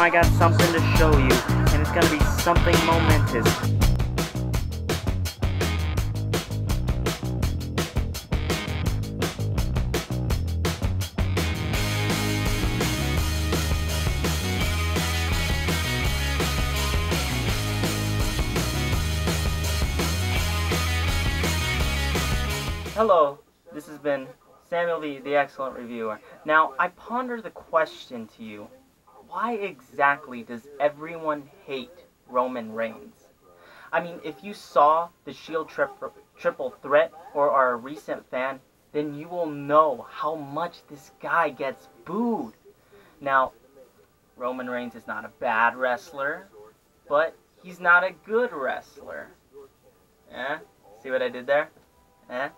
I got something to show you, and it's gonna be something momentous. Hello, this has been Samuel the Excellent Reviewer. Now, I ponder the question to you, why exactly does everyone hate Roman Reigns? I mean, if you saw the Shield Triple Threat or are a recent fan, then you will know how much this guy gets booed. Now, Roman Reigns is not a bad wrestler, but he's not a good wrestler. Eh? See what I did there? Eh?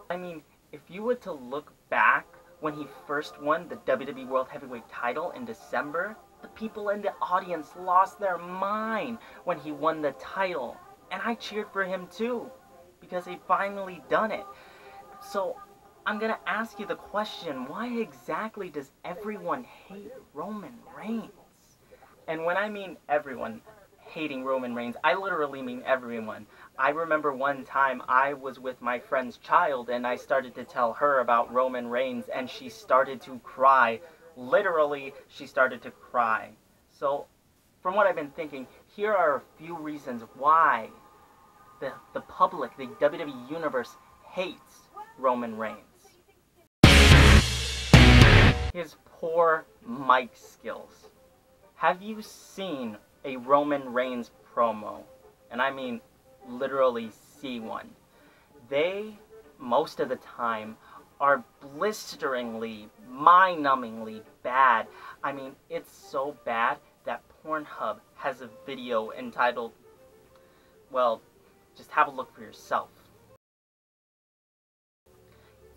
I mean, if you were to look back when he first won the WWE World Heavyweight title in December, the people in the audience lost their mind when he won the title. And I cheered for him too, because he finally done it. So, I'm gonna ask you the question, why exactly does everyone hate Roman Reigns? And when I mean everyone hating Roman Reigns, I literally mean everyone. I remember one time I was with my friend's child and I started to tell her about Roman Reigns and she started to cry. Literally, she started to cry. So, from what I've been thinking, here are a few reasons why the public, the WWE Universe, hates Roman Reigns. His poor mic skills. Have you seen a Roman Reigns promo? And I mean literally see one. They, most of the time, are blisteringly, mind-numbingly bad. I mean, it's so bad that Pornhub has a video entitled, well, just have a look for yourself.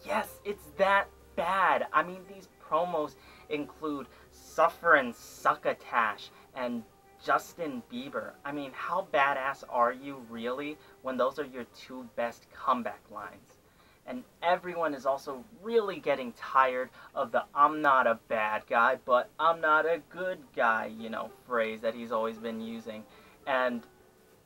Yes, it's that bad. I mean, these promos include Suffer and Succotash and Justin Bieber. I mean, how badass are you really when those are your two best comeback lines? And everyone is also really getting tired of the "I'm not a bad guy, but I'm not a good guy," you know, phrase that he's always been using. And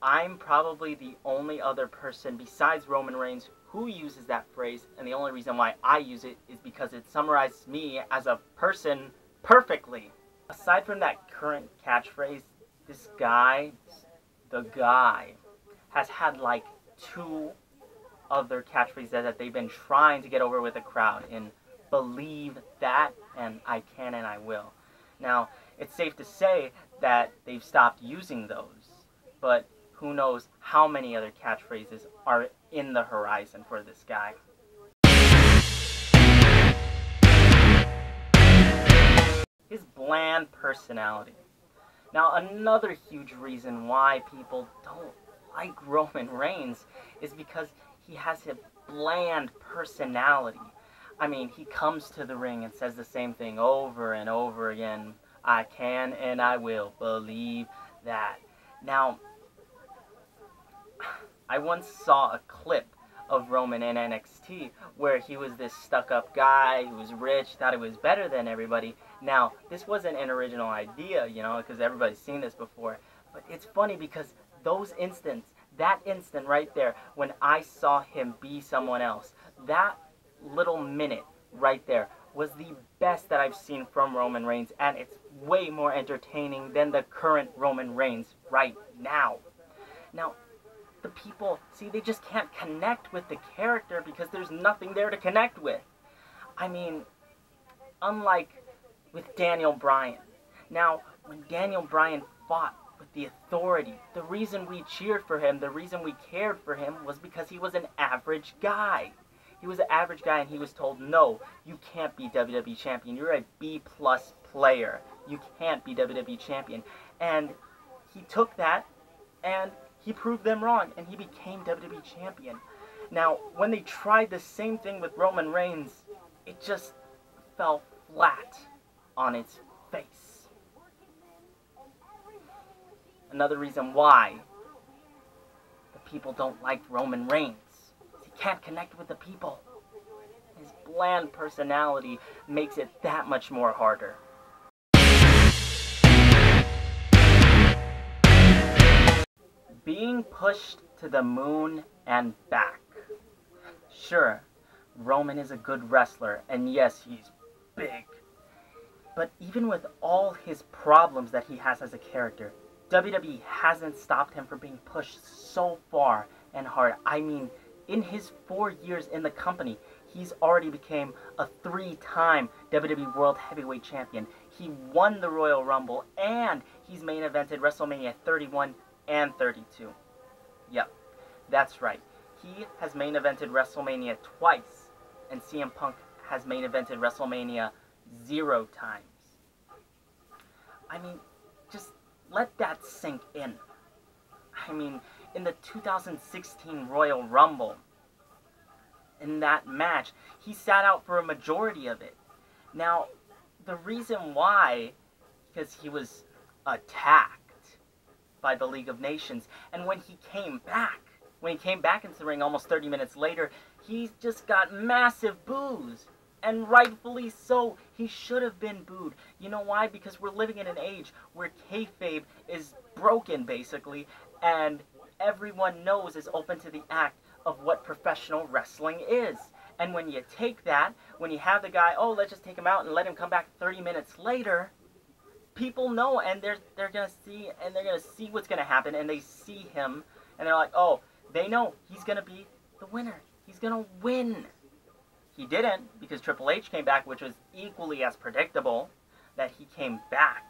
I'm probably the only other person besides Roman Reigns who uses that phrase, and the only reason why I use it is because it summarizes me as a person perfectly. Aside from that current catchphrase, this guy, the guy, has had like 2 other catchphrases that they've been trying to get over with the crowd in Believe That and I Can and I Will. Now, it's safe to say that they've stopped using those, but who knows how many other catchphrases are in the horizon for this guy. His bland personality. Now, another huge reason why people don't like Roman Reigns is because he has a bland personality. I mean, he comes to the ring and says the same thing over and over again. I can and I will believe that. Now, I once saw a clip of Roman in NXT where he was this stuck-up guy who was rich, thought he was better than everybody. Now, this wasn't an original idea, you know, because everybody's seen this before. But it's funny because that instant right there, when I saw him be someone else, that little minute right there was the best that I've seen from Roman Reigns, and it's way more entertaining than the current Roman Reigns right now. Now, the people, see, they just can't connect with the character because there's nothing there to connect with. I mean, unlike with Daniel Bryan. Now, when Daniel Bryan fought with the Authority, the reason we cheered for him, the reason we cared for him was because he was an average guy. He was an average guy and he was told, no, you can't be WWE Champion. You're a B+ player. You can't be WWE Champion. And he took that and he proved them wrong, and he became WWE Champion. Now, when they tried the same thing with Roman Reigns, it just fell flat on its face. Another reason why the people don't like Roman Reigns is he can't connect with the people. His bland personality makes it that much more harder. being pushed to the moon and back. Sure, Roman is a good wrestler, and yes, he's big. But even with all his problems that he has as a character, WWE hasn't stopped him from being pushed so far and hard. I mean, in his 4 years in the company, he's already became a 3-time WWE World Heavyweight Champion. He won the Royal Rumble, and he's main evented WrestleMania 31 and 32. Yep, that's right. He has main evented WrestleMania twice, and CM Punk has main evented WrestleMania 0 times. I mean, just let that sink in. I mean, in the 2016 Royal Rumble, in that match, he sat out for a majority of it. Now, the reason why, because he was attacked by the League of Nations, and when he came back into the ring almost 30 minutes later, he just got massive boos. And rightfully so. He should have been booed. You know why? Because we're living in an age where kayfabe is broken, basically, and everyone knows is open to the act of what professional wrestling is. And when you take that, when you have the guy, oh, let's just take him out and let him come back 30 minutes later, people know, and they're gonna see what's gonna happen, and they see him, and they're like, oh, they know he's gonna be the winner. He's gonna win. He didn't, because Triple H came back, which was equally as predictable that he came back.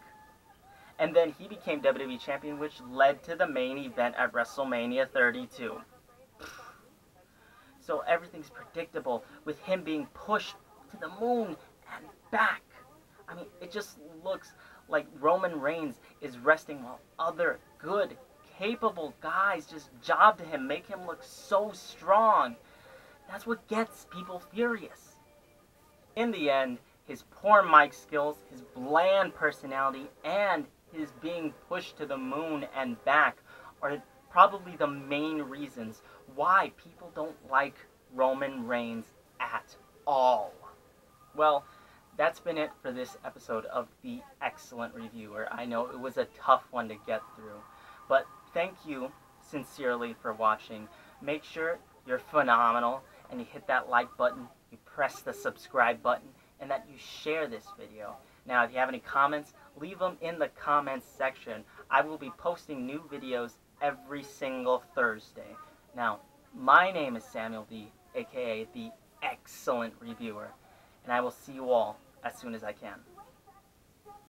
And then he became WWE Champion, which led to the main event at WrestleMania 32. So everything's predictable with him being pushed to the moon and back. I mean, it just looks like Roman Reigns is resting while other good, capable guys just job to him, make him look so strong. That's what gets people furious. In the end, his poor mic skills, his bland personality, and his being pushed to the moon and back are probably the main reasons why people don't like Roman Reigns at all. Well, that's been it for this episode of The Excellent Reviewer. I know it was a tough one to get through, but thank you sincerely for watching. Make sure you're phenomenal, and you hit that like button, you press the subscribe button, and that you share this video. Now, if you have any comments, leave them in the comments section. I will be posting new videos every single Thursday. Now, my name is Samuel V, aka The Excellent Reviewer, and I will see you all as soon as I can.